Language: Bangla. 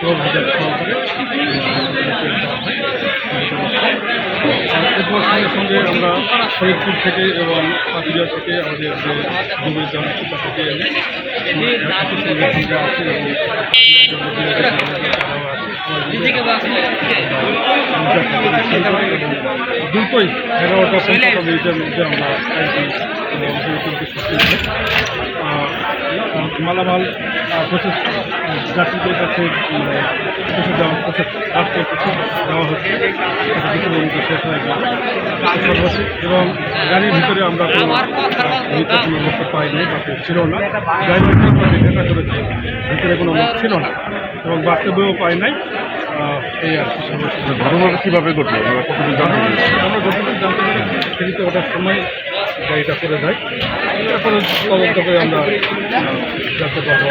প্রভাবের সহকারে এরপর সঙ্গে সঙ্গে আমরা ফরিদপুর থেকে এবং পাকুড়িয়া থেকে আমাদের যে ডুবের জল সেটা থেকে এনে একই সঙ্গে আমরা আছি এবং দুটোই 11টা 15 মিনিটের মধ্যে আমরা মালামাল প্রসেস যাত্রীদের কাছে কিছু দেওয়া প্রসেস রাষ্ট্র কিছু দেওয়া হচ্ছে শেষ হয়ে গেল এবং গাড়ির ভিতরে আমরা কোনো লোক পাইনি বা ছিল না ড্রাইভারকে আমরা জিজ্ঞাসা করেছি ভিতরে কোনো লোক ছিল না এবং বাস্তবেও পাই নাই এই আর কি ঘটনাটা কীভাবে ঘটলো কতদিন জানা আমরা যতটুকু জানতে পারি ফেরিতে ওঠার সময় গাড়িটা করে যায় তারপরে তদন্ত করে আমরা জানতে পারবো